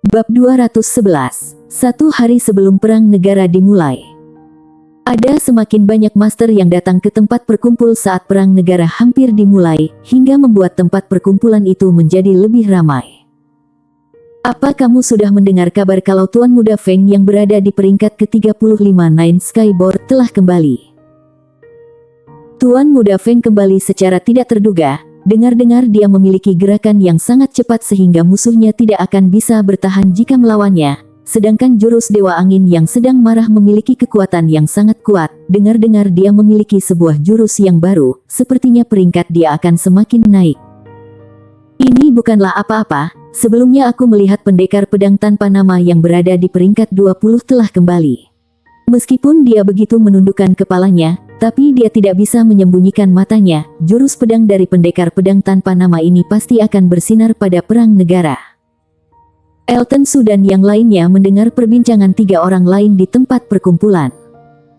Bab 211. Satu hari sebelum perang negara dimulai. Ada semakin banyak master yang datang ke tempat perkumpul saat perang negara hampir dimulai, hingga membuat tempat perkumpulan itu menjadi lebih ramai. Apa kamu sudah mendengar kabar kalau Tuan Muda Feng yang berada di peringkat ke-35 Nine Skyboard telah kembali? Tuan Muda Feng kembali secara tidak terduga. Dengar-dengar dia memiliki gerakan yang sangat cepat sehingga musuhnya tidak akan bisa bertahan jika melawannya. Sedangkan jurus Dewa Angin yang sedang marah memiliki kekuatan yang sangat kuat. Dengar-dengar dia memiliki sebuah jurus yang baru, sepertinya peringkat dia akan semakin naik. Ini bukanlah apa-apa, sebelumnya aku melihat pendekar pedang tanpa nama yang berada di peringkat 20 telah kembali. Meskipun dia begitu menundukkan kepalanya, tapi dia tidak bisa menyembunyikan matanya. Jurus pedang dari pendekar pedang tanpa nama ini pasti akan bersinar pada perang negara. Elton Su dan yang lainnya mendengar perbincangan tiga orang lain di tempat perkumpulan.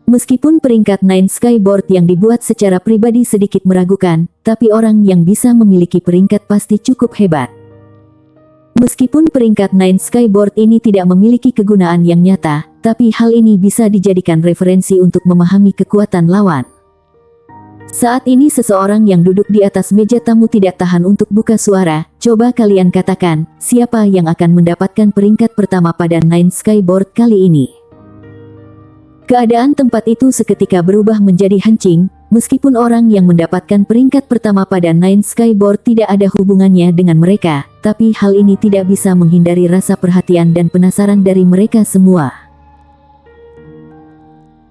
Meskipun peringkat Nine Skyboard yang dibuat secara pribadi sedikit meragukan, tapi orang yang bisa memiliki peringkat pasti cukup hebat. Meskipun peringkat Nine Skyboard ini tidak memiliki kegunaan yang nyata, tapi hal ini bisa dijadikan referensi untuk memahami kekuatan lawan. Saat ini seseorang yang duduk di atas meja tamu tidak tahan untuk buka suara. Coba kalian katakan, siapa yang akan mendapatkan peringkat pertama pada Nine Skyboard kali ini? Keadaan tempat itu seketika berubah menjadi hening. Meskipun orang yang mendapatkan peringkat pertama pada Nine Skyboard tidak ada hubungannya dengan mereka, tapi hal ini tidak bisa menghindari rasa perhatian dan penasaran dari mereka semua.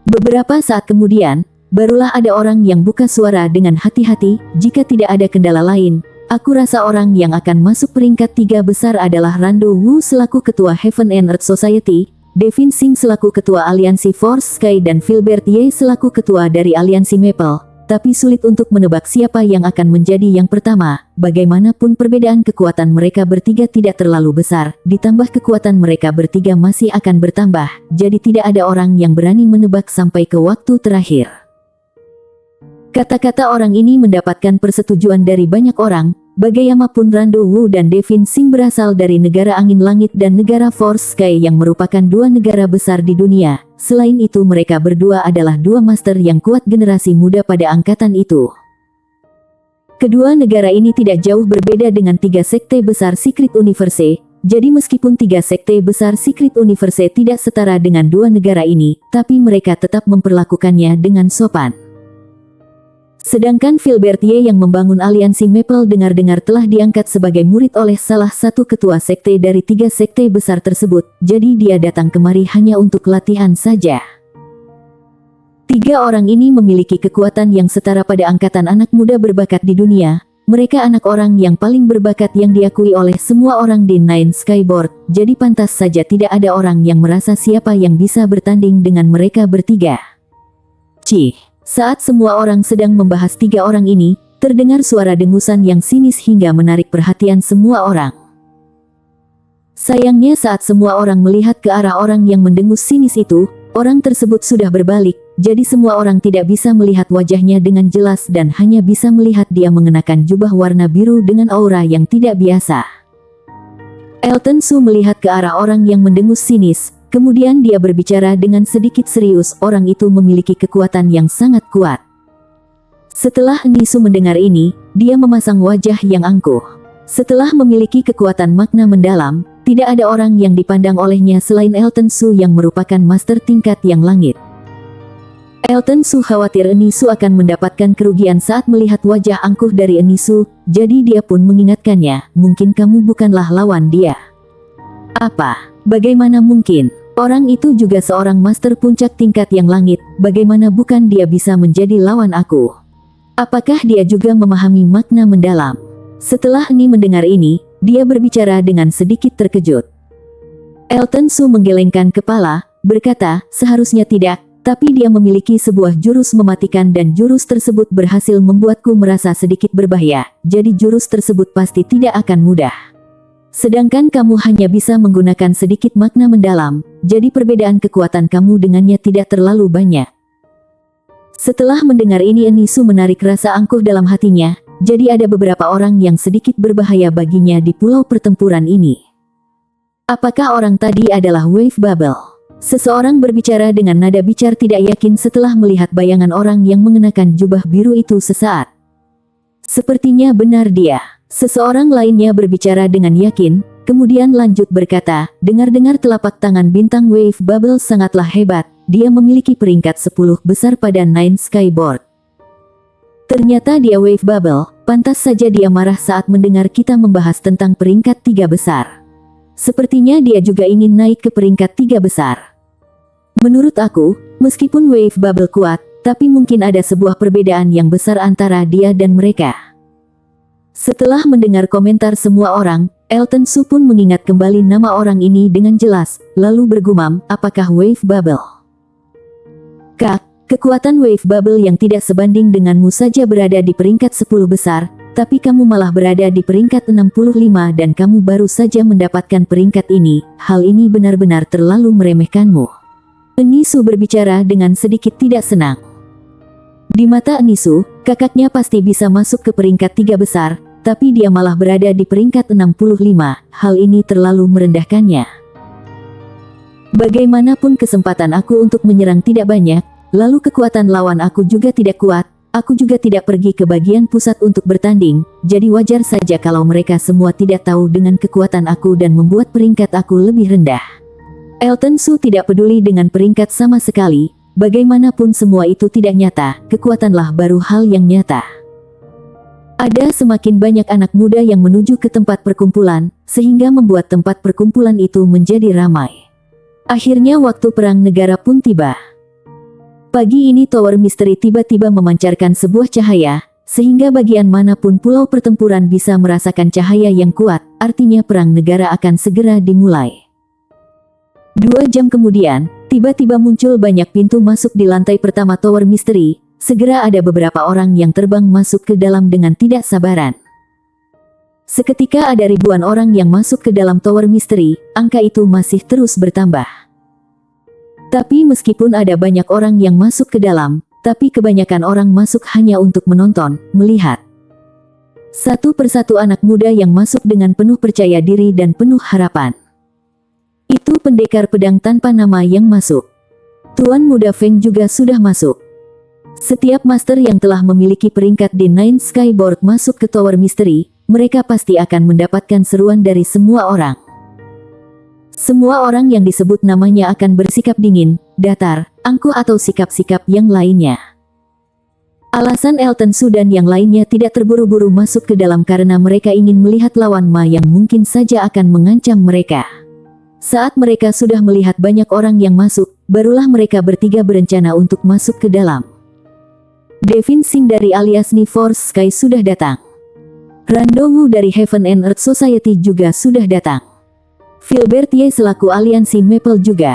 Beberapa saat kemudian, barulah ada orang yang buka suara dengan hati-hati. Jika tidak ada kendala lain, aku rasa orang yang akan masuk peringkat 3 besar adalah Rando Wu selaku Ketua Heaven and Earth Society, Devin Singh selaku Ketua Aliansi Force Sky dan Filbert Ye selaku Ketua dari Aliansi Maple. Tapi sulit untuk menebak siapa yang akan menjadi yang pertama. Bagaimanapun perbedaan kekuatan mereka bertiga tidak terlalu besar, ditambah kekuatan mereka bertiga masih akan bertambah, jadi tidak ada orang yang berani menebak sampai ke waktu terakhir. Kata-kata orang ini mendapatkan persetujuan dari banyak orang. Bagaimanapun Rando Wu dan Devin Singh berasal dari negara Angin Langit dan negara Force Sky yang merupakan dua negara besar di dunia. Selain itu mereka berdua adalah dua master yang kuat generasi muda pada angkatan itu. Kedua negara ini tidak jauh berbeda dengan tiga sekte besar Secret Universe. Jadi meskipun tiga sekte besar Secret Universe tidak setara dengan dua negara ini, tapi mereka tetap memperlakukannya dengan sopan. Sedangkan Filbert Ye yang membangun aliansi Maple dengar-dengar telah diangkat sebagai murid oleh salah satu ketua sekte dari tiga sekte besar tersebut, jadi dia datang kemari hanya untuk latihan saja. Tiga orang ini memiliki kekuatan yang setara pada angkatan anak muda berbakat di dunia. Mereka anak orang yang paling berbakat yang diakui oleh semua orang di Nine Skyboard, jadi pantas saja tidak ada orang yang merasa siapa yang bisa bertanding dengan mereka bertiga. Saat semua orang sedang membahas tiga orang ini, terdengar suara dengusan yang sinis hingga menarik perhatian semua orang. Sayangnya saat semua orang melihat ke arah orang yang mendengus sinis itu, orang tersebut sudah berbalik, jadi semua orang tidak bisa melihat wajahnya dengan jelas dan hanya bisa melihat dia mengenakan jubah warna biru dengan aura yang tidak biasa. Elton Su melihat ke arah orang yang mendengus sinis. Kemudian dia berbicara dengan sedikit serius, orang itu memiliki kekuatan yang sangat kuat. Setelah Nisu mendengar ini, dia memasang wajah yang angkuh. Setelah memiliki kekuatan makna mendalam, tidak ada orang yang dipandang olehnya selain Elton Su yang merupakan master tingkat yang langit. Elton Su khawatir Nisu akan mendapatkan kerugian saat melihat wajah angkuh dari Nisu, jadi dia pun mengingatkannya, mungkin kamu bukanlah lawan dia. Apa? Bagaimana mungkin? Orang itu juga seorang master puncak tingkat yang langit, bagaimana bukan dia bisa menjadi lawan aku? Apakah dia juga memahami makna mendalam? Setelah Ni mendengar ini, dia berbicara dengan sedikit terkejut. Elton Su menggelengkan kepala, berkata, seharusnya tidak, tapi dia memiliki sebuah jurus mematikan dan jurus tersebut berhasil membuatku merasa sedikit berbahaya, jadi jurus tersebut pasti tidak akan mudah. Sedangkan kamu hanya bisa menggunakan sedikit makna mendalam, jadi perbedaan kekuatan kamu dengannya tidak terlalu banyak. Setelah mendengar ini Nisu menarik rasa angkuh dalam hatinya, jadi ada beberapa orang yang sedikit berbahaya baginya di pulau pertempuran ini. Apakah orang tadi adalah Wave Bubble? Seseorang berbicara dengan nada bicar tidak yakin setelah melihat bayangan orang yang mengenakan jubah biru itu sesaat. Sepertinya benar dia. Seseorang lainnya berbicara dengan yakin, kemudian lanjut berkata, dengar-dengar telapak tangan bintang Wave Bubble sangatlah hebat, dia memiliki peringkat 10 besar pada Nine Sky Board. Ternyata dia Wave Bubble, pantas saja dia marah saat mendengar kita membahas tentang peringkat 3 besar. Sepertinya dia juga ingin naik ke peringkat 3 besar. Menurut aku, meskipun Wave Bubble kuat, tapi mungkin ada sebuah perbedaan yang besar antara dia dan mereka. Setelah mendengar komentar semua orang, Elton Su pun mengingat kembali nama orang ini dengan jelas, lalu bergumam, apakah Wave Bubble? Kak, kekuatan Wave Bubble yang tidak sebanding denganmu saja berada di peringkat 10 besar, tapi kamu malah berada di peringkat 65 dan kamu baru saja mendapatkan peringkat ini, hal ini benar-benar terlalu meremehkanmu. Enisu berbicara dengan sedikit tidak senang. Di mata Enisu, kakaknya pasti bisa masuk ke peringkat 3 besar, tapi dia malah berada di peringkat 65, hal ini terlalu merendahkannya. Bagaimanapun kesempatan aku untuk menyerang tidak banyak, lalu kekuatan lawan aku juga tidak kuat, aku juga tidak pergi ke bagian pusat untuk bertanding, jadi wajar saja kalau mereka semua tidak tahu dengan kekuatan aku dan membuat peringkat aku lebih rendah. Elton Su tidak peduli dengan peringkat sama sekali, bagaimanapun semua itu tidak nyata, kekuatanlah baru hal yang nyata. Ada semakin banyak anak muda yang menuju ke tempat perkumpulan, sehingga membuat tempat perkumpulan itu menjadi ramai. Akhirnya waktu perang negara pun tiba. Pagi ini Tower Misteri tiba-tiba memancarkan sebuah cahaya, sehingga bagian manapun pulau pertempuran bisa merasakan cahaya yang kuat, artinya perang negara akan segera dimulai. 2 jam kemudian, tiba-tiba muncul banyak pintu masuk di lantai pertama Tower Misteri, segera ada beberapa orang yang terbang masuk ke dalam dengan tidak sabaran. Seketika ada ribuan orang yang masuk ke dalam Tower Misteri, angka itu masih terus bertambah. Tapi meskipun ada banyak orang yang masuk ke dalam, tapi kebanyakan orang masuk hanya untuk menonton, melihat. Satu persatu anak muda yang masuk dengan penuh percaya diri dan penuh harapan. Itu pendekar pedang tanpa nama yang masuk. Tuan Muda Feng juga sudah masuk. Setiap master yang telah memiliki peringkat di Nine Sky Board masuk ke Tower Misteri, mereka pasti akan mendapatkan seruan dari semua orang. Semua orang yang disebut namanya akan bersikap dingin, datar, angkuh atau sikap-sikap yang lainnya. Alasan Elton Su dan yang lainnya tidak terburu-buru masuk ke dalam karena mereka ingin melihat lawan Ma yang mungkin saja akan mengancam mereka. Saat mereka sudah melihat banyak orang yang masuk, barulah mereka bertiga berencana untuk masuk ke dalam. Devin Singh dari alias Ni Force Sky sudah datang. Rando Wu dari Heaven and Earth Society juga sudah datang. Filbert Ye selaku aliansi Maple juga.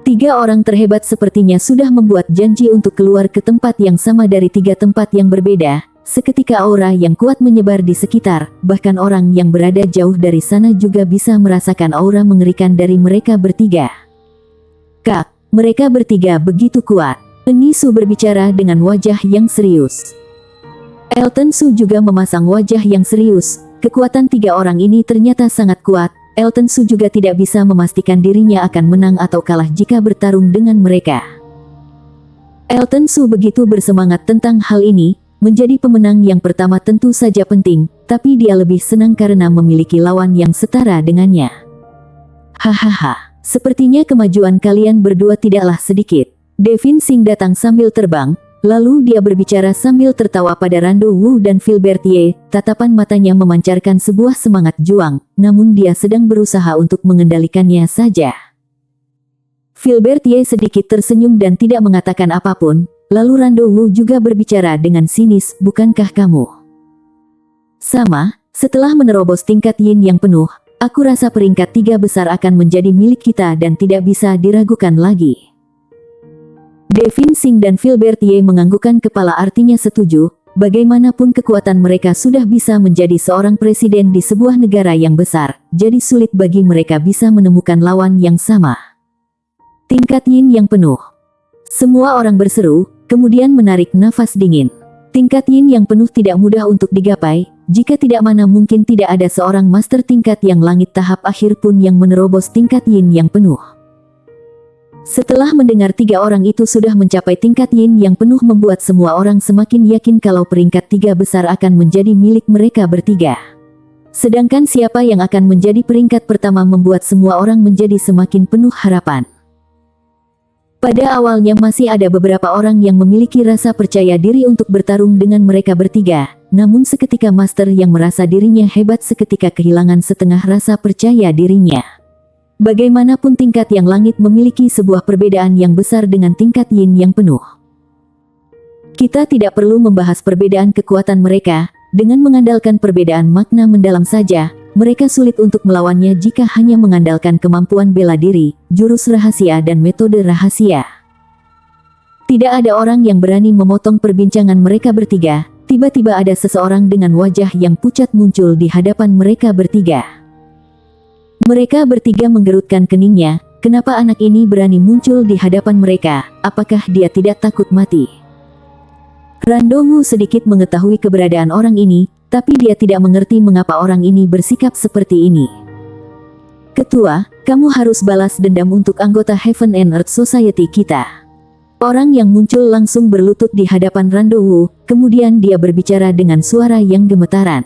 3 orang terhebat sepertinya sudah membuat janji untuk keluar ke tempat yang sama dari 3 tempat yang berbeda. Seketika aura yang kuat menyebar di sekitar, bahkan orang yang berada jauh dari sana juga bisa merasakan aura mengerikan dari mereka bertiga. Kak, mereka bertiga begitu kuat. Enisu berbicara dengan wajah yang serius. Elton Su juga memasang wajah yang serius. Kekuatan 3 orang ini ternyata sangat kuat. Elton Su juga tidak bisa memastikan dirinya akan menang atau kalah jika bertarung dengan mereka. Elton Su begitu bersemangat tentang hal ini, menjadi pemenang yang pertama tentu saja penting, tapi dia lebih senang karena memiliki lawan yang setara dengannya. Hahaha, sepertinya kemajuan kalian berdua tidaklah sedikit. Devin Singh datang sambil terbang, lalu dia berbicara sambil tertawa pada Rando Wu dan Filbert Ye, tatapan matanya memancarkan sebuah semangat juang, namun dia sedang berusaha untuk mengendalikannya saja. Filbert Ye sedikit tersenyum dan tidak mengatakan apapun, lalu Rando Wu juga berbicara dengan sinis, bukankah kamu? Sama, setelah menerobos tingkat yin yang penuh, aku rasa peringkat 3 besar akan menjadi milik kita dan tidak bisa diragukan lagi. Devin Singh dan Filbert Ye menganggukkan kepala artinya setuju, bagaimanapun kekuatan mereka sudah bisa menjadi seorang presiden di sebuah negara yang besar, jadi sulit bagi mereka bisa menemukan lawan yang sama. Tingkat yin yang penuh. Semua orang berseru, kemudian menarik nafas dingin. Tingkat yin yang penuh tidak mudah untuk digapai, jika tidak mana mungkin tidak ada seorang master tingkat yang langit tahap akhir pun yang menerobos tingkat yin yang penuh. Setelah mendengar 3 orang itu sudah mencapai tingkat yin yang penuh membuat semua orang semakin yakin kalau peringkat 3 besar akan menjadi milik mereka bertiga. Sedangkan siapa yang akan menjadi peringkat pertama membuat semua orang menjadi semakin penuh harapan. Pada awalnya masih ada beberapa orang yang memiliki rasa percaya diri untuk bertarung dengan mereka bertiga, namun seketika master yang merasa dirinya hebat seketika kehilangan setengah rasa percaya dirinya. Bagaimanapun tingkat yang langit memiliki sebuah perbedaan yang besar dengan tingkat yin yang penuh. Kita tidak perlu membahas perbedaan kekuatan mereka, dengan mengandalkan perbedaan makna mendalam saja, mereka sulit untuk melawannya jika hanya mengandalkan kemampuan bela diri, jurus rahasia dan metode rahasia. Tidak ada orang yang berani memotong perbincangan mereka bertiga, tiba-tiba ada seseorang dengan wajah yang pucat muncul di hadapan mereka bertiga. Mereka bertiga menggerutkan keningnya, kenapa anak ini berani muncul di hadapan mereka, apakah dia tidak takut mati? Rando Wu sedikit mengetahui keberadaan orang ini, tapi dia tidak mengerti mengapa orang ini bersikap seperti ini. Ketua, kamu harus balas dendam untuk anggota Heaven and Earth Society kita. Orang yang muncul langsung berlutut di hadapan Rando Wu, kemudian dia berbicara dengan suara yang gemetaran.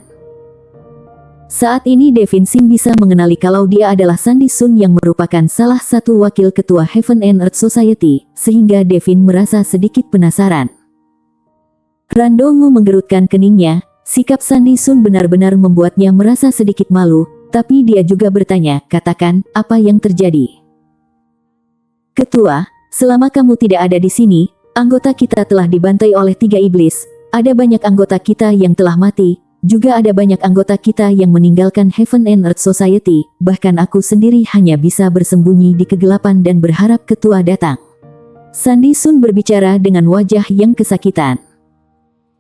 Saat ini Devin Sing bisa mengenali kalau dia adalah Sandy Sun yang merupakan salah satu wakil ketua Heaven and Earth Society, sehingga Devin merasa sedikit penasaran. Rando Wu menggerutkan keningnya, sikap Sandy Sun benar-benar membuatnya merasa sedikit malu, tapi dia juga bertanya, katakan, apa yang terjadi? Ketua, selama kamu tidak ada di sini, anggota kita telah dibantai oleh 3 iblis, ada banyak anggota kita yang telah mati, juga ada banyak anggota kita yang meninggalkan Heaven and Earth Society, bahkan aku sendiri hanya bisa bersembunyi di kegelapan dan berharap ketua datang. Sandy Sun berbicara dengan wajah yang kesakitan.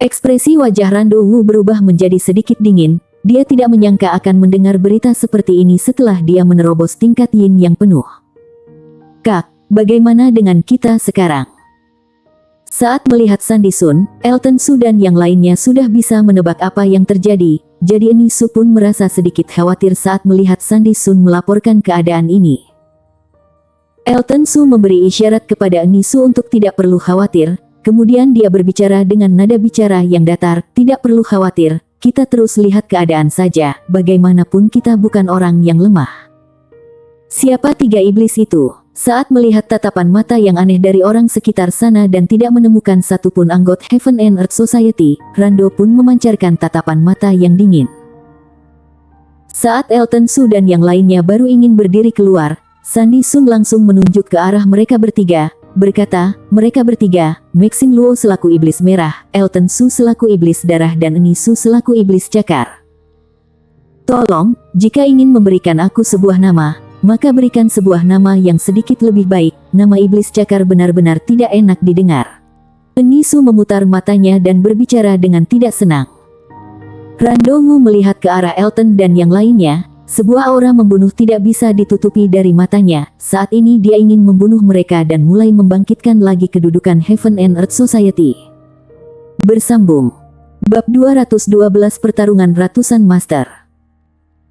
Ekspresi wajah Rando Wu berubah menjadi sedikit dingin, dia tidak menyangka akan mendengar berita seperti ini setelah dia menerobos tingkat yin yang penuh. Kak, bagaimana dengan kita sekarang? Saat melihat Sandy Sun, Elton Su dan yang lainnya sudah bisa menebak apa yang terjadi, jadi Eni Su pun merasa sedikit khawatir saat melihat Sandy Sun melaporkan keadaan ini. Elton Su memberi isyarat kepada Eni Su untuk tidak perlu khawatir. Kemudian dia berbicara dengan nada bicara yang datar, tidak perlu khawatir, kita terus lihat keadaan saja, bagaimanapun kita bukan orang yang lemah. Siapa 3 iblis itu? Saat melihat tatapan mata yang aneh dari orang sekitar sana dan tidak menemukan satupun anggota Heaven and Earth Society, Rando pun memancarkan tatapan mata yang dingin. Saat Elton Su dan yang lainnya baru ingin berdiri keluar, Sandy Sun langsung menunjuk ke arah mereka bertiga, berkata, mereka bertiga, Maxine Luo selaku iblis merah, Elton Su selaku iblis darah dan Eni Su selaku iblis cakar. Tolong, jika ingin memberikan aku sebuah nama, maka berikan sebuah nama yang sedikit lebih baik, nama iblis cakar benar-benar tidak enak didengar. Eni Su memutar matanya dan berbicara dengan tidak senang. Rando Wu melihat ke arah Elton dan yang lainnya. Sebuah aura membunuh tidak bisa ditutupi dari matanya, saat ini dia ingin membunuh mereka dan mulai membangkitkan lagi kedudukan Heaven and Earth Society. Bersambung. Bab 212 Pertarungan Ratusan Master.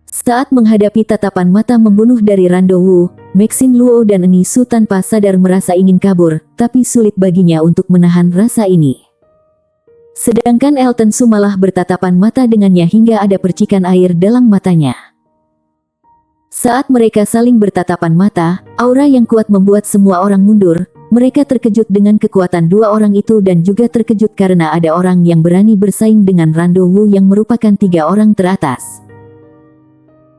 Saat menghadapi tatapan mata membunuh dari Rando Wu, Maxine Luo dan Eni Su tanpa sadar merasa ingin kabur, tapi sulit baginya untuk menahan rasa ini. Sedangkan Elton Su malah bertatapan mata dengannya hingga ada percikan air dalam matanya. Saat mereka saling bertatapan mata, aura yang kuat membuat semua orang mundur. Mereka terkejut dengan kekuatan 2 orang itu dan juga terkejut karena ada orang yang berani bersaing dengan Rando Wu yang merupakan 3 orang teratas.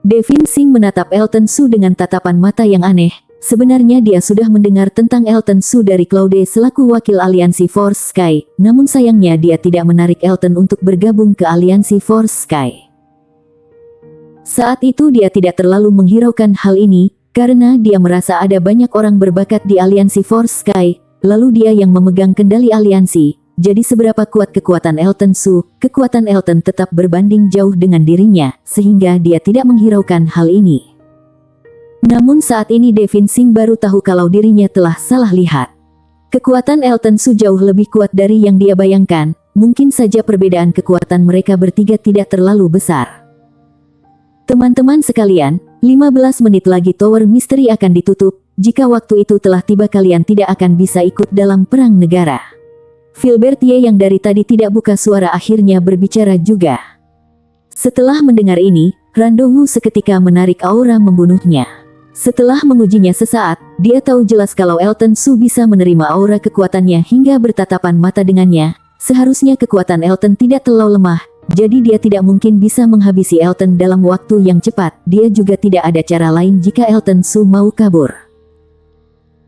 Devin Sing menatap Elton Su dengan tatapan mata yang aneh. Sebenarnya dia sudah mendengar tentang Elton Su dari Claude selaku wakil aliansi Force Sky, namun sayangnya dia tidak menarik Elton untuk bergabung ke aliansi Force Sky. Saat itu dia tidak terlalu menghiraukan hal ini, karena dia merasa ada banyak orang berbakat di aliansi Force Sky, lalu dia yang memegang kendali aliansi, jadi seberapa kuat kekuatan Elton Su, kekuatan Elton tetap berbanding jauh dengan dirinya, sehingga dia tidak menghiraukan hal ini. Namun saat ini Devin Sing baru tahu kalau dirinya telah salah lihat. Kekuatan Elton Su jauh lebih kuat dari yang dia bayangkan, mungkin saja perbedaan kekuatan mereka bertiga tidak terlalu besar. Teman-teman sekalian, 15 menit lagi Tower Misteri akan ditutup. Jika waktu itu telah tiba kalian tidak akan bisa ikut dalam perang negara. Filbertier yang dari tadi tidak buka suara akhirnya berbicara juga. Setelah mendengar ini, Randomu seketika menarik aura membunuhnya. Setelah mengujinya sesaat, dia tahu jelas kalau Elton Su bisa menerima aura kekuatannya hingga bertatapan mata dengannya. Seharusnya kekuatan Elton tidak terlalu lemah, jadi dia tidak mungkin bisa menghabisi Elton dalam waktu yang cepat. Dia juga tidak ada cara lain jika Elton Su mau kabur.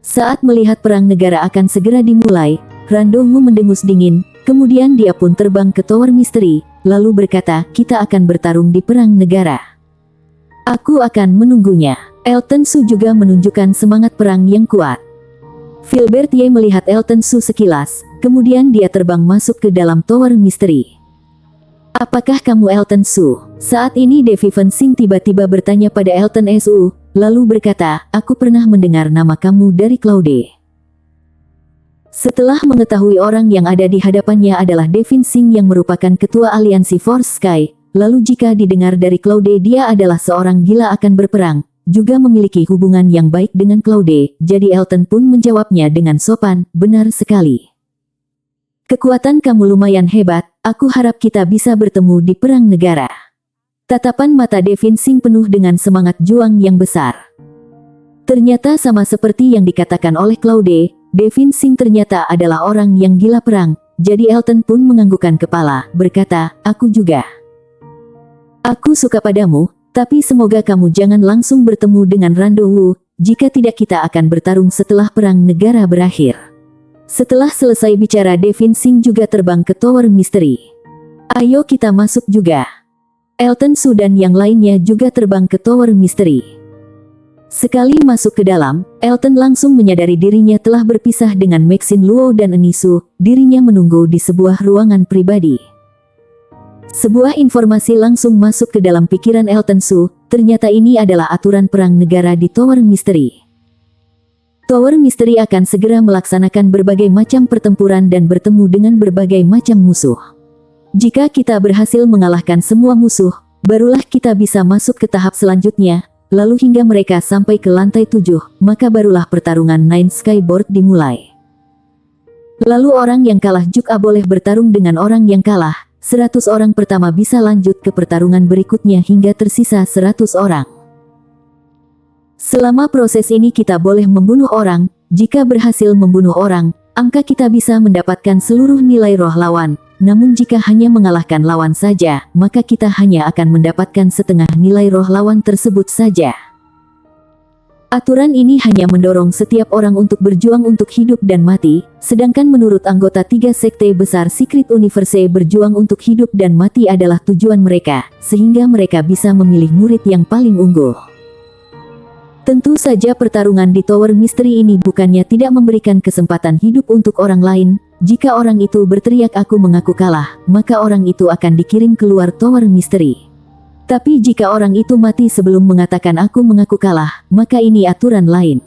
Saat melihat perang negara akan segera dimulai, Randomu mendengus dingin, kemudian dia pun terbang ke Tower Misteri, lalu berkata, kita akan bertarung di perang negara. Aku akan menunggunya. Elton Su juga menunjukkan semangat perang yang kuat. Filbertier melihat Elton Su sekilas, kemudian dia terbang masuk ke dalam Tower Misteri. Apakah kamu Elton Su? Saat ini Devi Fensing tiba-tiba bertanya pada Elton Su, lalu berkata, aku pernah mendengar nama kamu dari Claude. Setelah mengetahui orang yang ada di hadapannya adalah Devin Singh yang merupakan ketua aliansi Force Sky, lalu jika didengar dari Claude dia adalah seorang gila akan berperang, juga memiliki hubungan yang baik dengan Claude, jadi Elton pun menjawabnya dengan sopan, benar sekali. Kekuatan kamu lumayan hebat, aku harap kita bisa bertemu di perang negara. Tatapan mata Devin Singh penuh dengan semangat juang yang besar. Ternyata sama seperti yang dikatakan oleh Claude, Devin Singh ternyata adalah orang yang gila perang, jadi Elton pun menganggukkan kepala, berkata, aku juga. Aku suka padamu, tapi semoga kamu jangan langsung bertemu dengan Randowu, jika tidak kita akan bertarung setelah perang negara berakhir. Setelah selesai bicara Devin Singh juga terbang ke Tower Misteri. Ayo kita masuk juga. Elton Su dan yang lainnya juga terbang ke Tower Misteri. Sekali masuk ke dalam, Elton langsung menyadari dirinya telah berpisah dengan Maxine Luo dan Enisu, dirinya menunggu di sebuah ruangan pribadi. Sebuah informasi langsung masuk ke dalam pikiran Elton Su, ternyata ini adalah aturan perang negara di Tower Misteri. Tower Misteri akan segera melaksanakan berbagai macam pertempuran dan bertemu dengan berbagai macam musuh. Jika kita berhasil mengalahkan semua musuh, barulah kita bisa masuk ke tahap selanjutnya. Lalu hingga mereka sampai ke lantai 7, maka barulah pertarungan Nine Skyboard dimulai. Lalu orang yang kalah juga boleh bertarung dengan orang yang kalah, 100 orang pertama bisa lanjut ke pertarungan berikutnya hingga tersisa 100 orang. Selama proses ini kita boleh membunuh orang, jika berhasil membunuh orang, angka kita bisa mendapatkan seluruh nilai roh lawan. Namun jika hanya mengalahkan lawan saja, maka kita hanya akan mendapatkan setengah nilai roh lawan tersebut saja. Aturan ini hanya mendorong setiap orang untuk berjuang untuk hidup dan mati, sedangkan menurut anggota 3 sekte besar Secret Universe berjuang untuk hidup dan mati adalah tujuan mereka, sehingga mereka bisa memilih murid yang paling unggul. Tentu saja pertarungan di Tower Misteri ini bukannya tidak memberikan kesempatan hidup untuk orang lain. Jika orang itu berteriak aku mengaku kalah, maka orang itu akan dikirim keluar Tower Misteri. Tapi jika orang itu mati sebelum mengatakan aku mengaku kalah, maka ini aturan lain.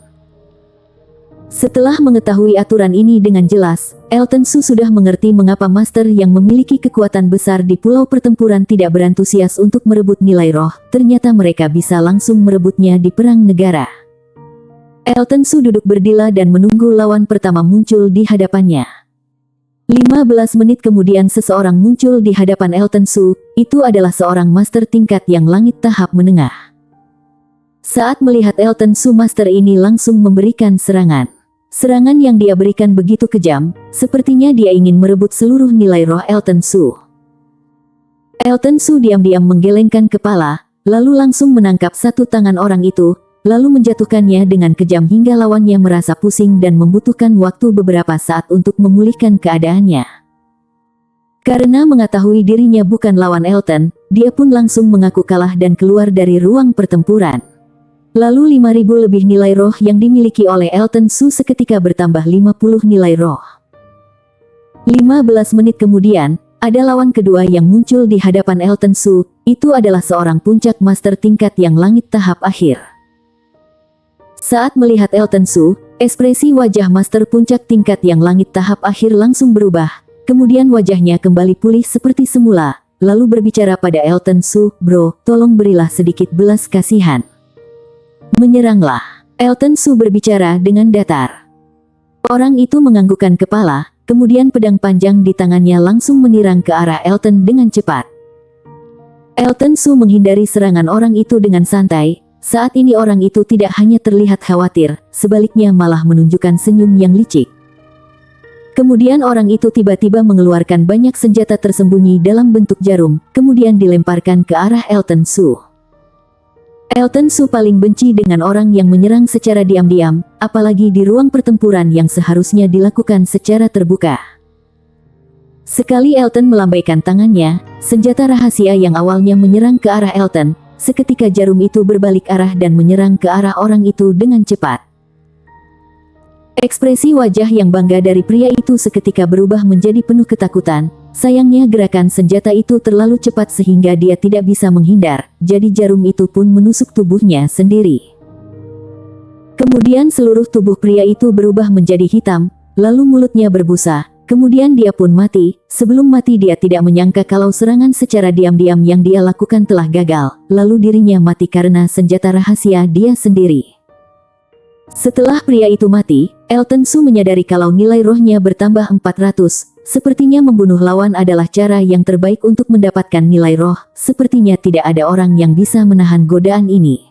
Setelah mengetahui aturan ini dengan jelas, Elton Su sudah mengerti mengapa master yang memiliki kekuatan besar di pulau pertempuran tidak berantusias untuk merebut nilai roh, ternyata mereka bisa langsung merebutnya di perang negara. Elton Su duduk berdila dan menunggu lawan pertama muncul di hadapannya. 15 menit kemudian seseorang muncul di hadapan Elton Su, itu adalah seorang master tingkat yang langit tahap menengah. Saat melihat Elton Su, master ini langsung memberikan serangan. Serangan yang dia berikan begitu kejam, sepertinya dia ingin merebut seluruh nilai roh Elton Su. Elton Su diam-diam menggelengkan kepala, lalu langsung menangkap satu tangan orang itu, lalu menjatuhkannya dengan kejam hingga lawannya merasa pusing dan membutuhkan waktu beberapa saat untuk memulihkan keadaannya. Karena mengetahui dirinya bukan lawan Elton, dia pun langsung mengaku kalah dan keluar dari ruang pertempuran. Lalu 5.000 lebih nilai roh yang dimiliki oleh Elton Su seketika bertambah 50 nilai roh. 15 menit kemudian, ada lawan kedua yang muncul di hadapan Elton Su, itu adalah seorang puncak master tingkat yang langit tahap akhir. Saat melihat Elton Su, ekspresi wajah master puncak tingkat yang langit tahap akhir langsung berubah, kemudian wajahnya kembali pulih seperti semula, lalu berbicara pada Elton Su, "Bro, tolong berilah sedikit belas kasihan. Menyeranglah." Elton Su berbicara dengan datar. Orang itu menganggukkan kepala, kemudian pedang panjang di tangannya langsung menyerang ke arah Elton dengan cepat. Elton Su menghindari serangan orang itu dengan santai. Saat ini orang itu tidak hanya terlihat khawatir, sebaliknya malah menunjukkan senyum yang licik. Kemudian orang itu tiba-tiba mengeluarkan banyak senjata tersembunyi dalam bentuk jarum, kemudian dilemparkan ke arah Elton Su. Elton Su paling benci dengan orang yang menyerang secara diam-diam, apalagi di ruang pertempuran yang seharusnya dilakukan secara terbuka. Sekali Elton melambaikan tangannya, senjata rahasia yang awalnya menyerang ke arah Elton, seketika jarum itu berbalik arah dan menyerang ke arah orang itu dengan cepat. Ekspresi wajah yang bangga dari pria itu seketika berubah menjadi penuh ketakutan. Sayangnya gerakan senjata itu terlalu cepat sehingga dia tidak bisa menghindar, jadi jarum itu pun menusuk tubuhnya sendiri. Kemudian seluruh tubuh pria itu berubah menjadi hitam, lalu mulutnya berbusa. Kemudian dia pun mati. Sebelum mati dia tidak menyangka kalau serangan secara diam-diam yang dia lakukan telah gagal, lalu dirinya mati karena senjata rahasia dia sendiri. Setelah pria itu mati, Elton Su menyadari kalau nilai rohnya bertambah 400. Sepertinya membunuh lawan adalah cara yang terbaik untuk mendapatkan nilai roh. Sepertinya tidak ada orang yang bisa menahan godaan ini.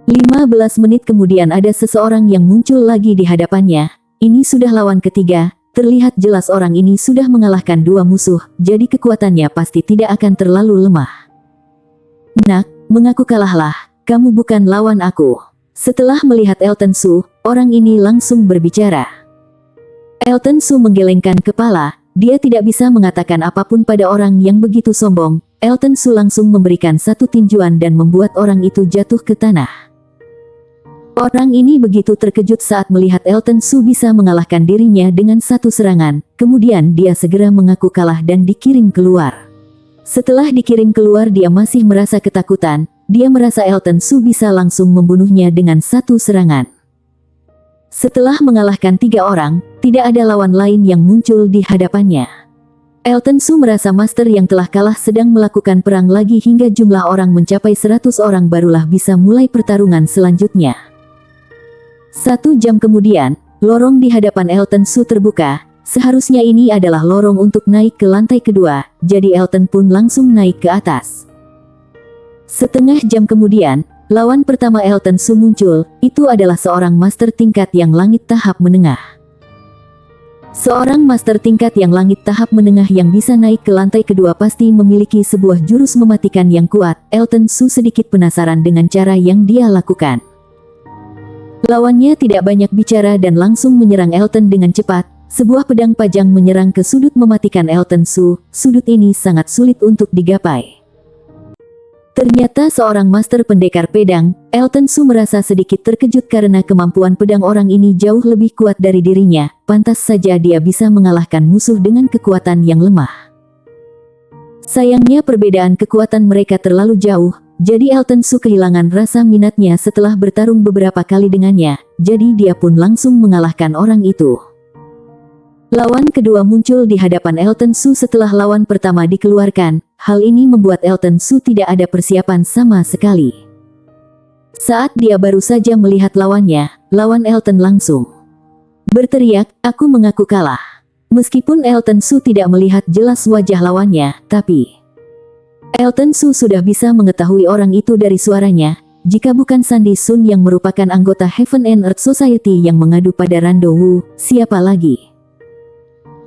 15 menit kemudian ada seseorang yang muncul lagi di hadapannya. Ini sudah lawan ketiga. Terlihat jelas orang ini sudah mengalahkan dua musuh, jadi kekuatannya pasti tidak akan terlalu lemah. "Nak, mengaku kalahlah, kamu bukan lawan aku." Setelah melihat Elton Su, orang ini langsung berbicara. Elton Su menggelengkan kepala, dia tidak bisa mengatakan apapun pada orang yang begitu sombong. Elton Su langsung memberikan satu tinjuan dan membuat orang itu jatuh ke tanah. Orang ini begitu terkejut saat melihat Elton Su bisa mengalahkan dirinya dengan satu serangan, kemudian dia segera mengaku kalah dan dikirim keluar. Setelah dikirim keluar dia masih merasa ketakutan, dia merasa Elton Su bisa langsung membunuhnya dengan satu serangan. Setelah mengalahkan 3 orang, tidak ada lawan lain yang muncul di hadapannya. Elton Su merasa master yang telah kalah sedang melakukan perang lagi hingga jumlah orang mencapai 100 orang barulah bisa mulai pertarungan selanjutnya. 1 jam kemudian, lorong di hadapan Elton Su terbuka. Seharusnya ini adalah lorong untuk naik ke lantai kedua, jadi Elton pun langsung naik ke atas. Setengah jam kemudian, lawan pertama Elton Su muncul. Itu adalah seorang master tingkat yang langit tahap menengah. Seorang master tingkat yang langit tahap menengah yang bisa naik ke lantai kedua pasti memiliki sebuah jurus mematikan yang kuat. Elton Su sedikit penasaran dengan cara yang dia lakukan. Lawannya tidak banyak bicara dan langsung menyerang Elton dengan cepat. Sebuah pedang pajang menyerang ke sudut mematikan Elton Su. Sudut ini sangat sulit untuk digapai. Ternyata seorang master pendekar pedang. Elton Su merasa sedikit terkejut karena kemampuan pedang orang ini jauh lebih kuat dari dirinya. Pantas saja dia bisa mengalahkan musuh dengan kekuatan yang lemah. Sayangnya perbedaan kekuatan mereka terlalu jauh. Jadi Elton Su kehilangan rasa minatnya setelah bertarung beberapa kali dengannya, jadi dia pun langsung mengalahkan orang itu. Lawan kedua muncul di hadapan Elton Su setelah lawan pertama dikeluarkan. Hal ini membuat Elton Su tidak ada persiapan sama sekali. Saat dia baru saja melihat lawannya, lawan Elton langsung berteriak, "Aku mengaku kalah." Meskipun Elton Su tidak melihat jelas wajah lawannya, tapi Elton Su sudah bisa mengetahui orang itu dari suaranya. Jika bukan Sandy Sun yang merupakan anggota Heaven and Earth Society yang mengadu pada Rando Wu, siapa lagi?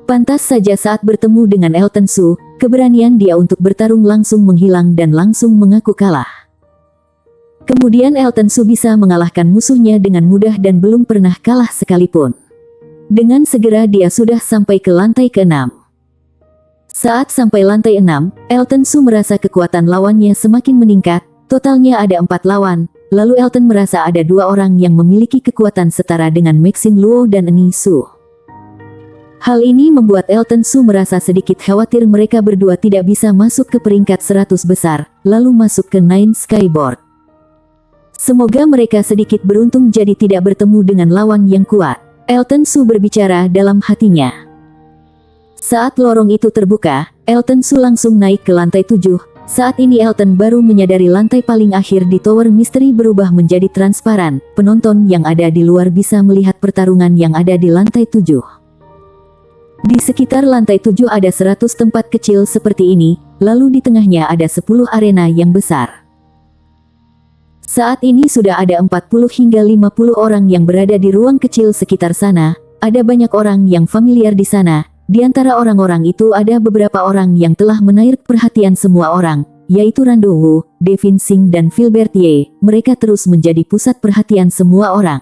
Pantas saja saat bertemu dengan Elton Su, keberanian dia untuk bertarung langsung menghilang dan langsung mengaku kalah. Kemudian Elton Su bisa mengalahkan musuhnya dengan mudah dan belum pernah kalah sekalipun. Dengan segera dia sudah sampai ke lantai ke-6. Saat sampai lantai 6, Elton Su merasa kekuatan lawannya semakin meningkat. Totalnya ada 4 lawan. Lalu Elton merasa ada 2 orang yang memiliki kekuatan setara dengan Maxine Luo dan Eni Su. Hal ini membuat Elton Su merasa sedikit khawatir mereka berdua tidak bisa masuk ke peringkat 100 besar, lalu masuk ke Nine Skyboard. Semoga mereka sedikit beruntung jadi tidak bertemu dengan lawan yang kuat. Elton Su berbicara dalam hatinya. Saat lorong itu terbuka, Elton Su langsung naik ke lantai 7. Saat ini Elton baru menyadari lantai paling akhir di Tower Misteri berubah menjadi transparan. Penonton yang ada di luar bisa melihat pertarungan yang ada di lantai 7. Di sekitar lantai 7 ada 100 tempat kecil seperti ini, lalu di tengahnya ada 10 arena yang besar. Saat ini sudah ada 40 hingga 50 orang yang berada di ruang kecil sekitar sana. Ada banyak orang yang familiar di sana. Di antara orang-orang itu ada beberapa orang yang telah menarik perhatian semua orang, yaitu Rando Wu, Devin Singh dan Filbert Ye. Mereka terus menjadi pusat perhatian semua orang.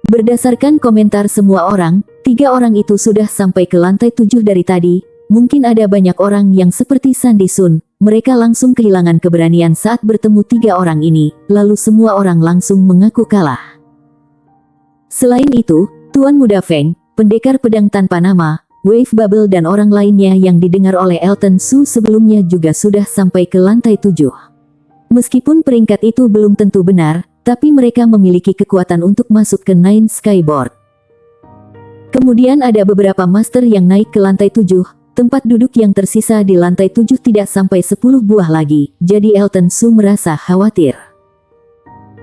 Berdasarkan komentar semua orang, 3 orang itu sudah sampai ke lantai 7 dari tadi. Mungkin ada banyak orang yang seperti Sandy Sun. Mereka langsung kehilangan keberanian saat bertemu 3 orang ini, lalu semua orang langsung mengaku kalah. Selain itu, Tuan Muda Feng, pendekar pedang tanpa nama, Wave Bubble dan orang lainnya yang didengar oleh Elton Su sebelumnya juga sudah sampai ke lantai 7. Meskipun peringkat itu belum tentu benar, tapi mereka memiliki kekuatan untuk masuk ke Nine Skyboard. Kemudian ada beberapa master yang naik ke lantai 7, tempat duduk yang tersisa di lantai 7 tidak sampai 10 buah lagi, jadi Elton Su merasa khawatir.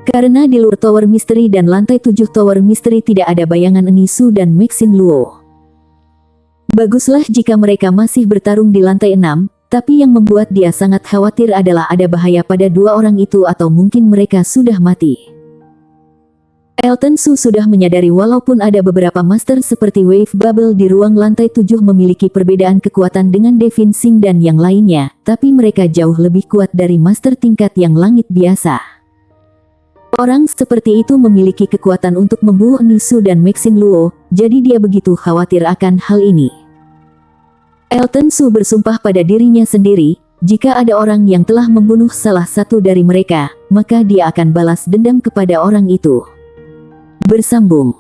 Karena di luar Tower Misteri dan lantai 7 Tower Misteri tidak ada bayangan Enisu dan Maxine Luo. Baguslah jika mereka masih bertarung di lantai 6, tapi yang membuat dia sangat khawatir adalah ada bahaya pada 2 orang itu atau mungkin mereka sudah mati. Elton Su sudah menyadari walaupun ada beberapa master seperti Wave Bubble di ruang lantai 7 memiliki perbedaan kekuatan dengan Devin Singh dan yang lainnya, tapi mereka jauh lebih kuat dari master tingkat yang langit biasa. Orang seperti itu memiliki kekuatan untuk membunuh Nisu dan Maxine Luo, jadi dia begitu khawatir akan hal ini. Elton Su bersumpah pada dirinya sendiri, jika ada orang yang telah membunuh salah satu dari mereka, maka dia akan balas dendam kepada orang itu. Bersambung.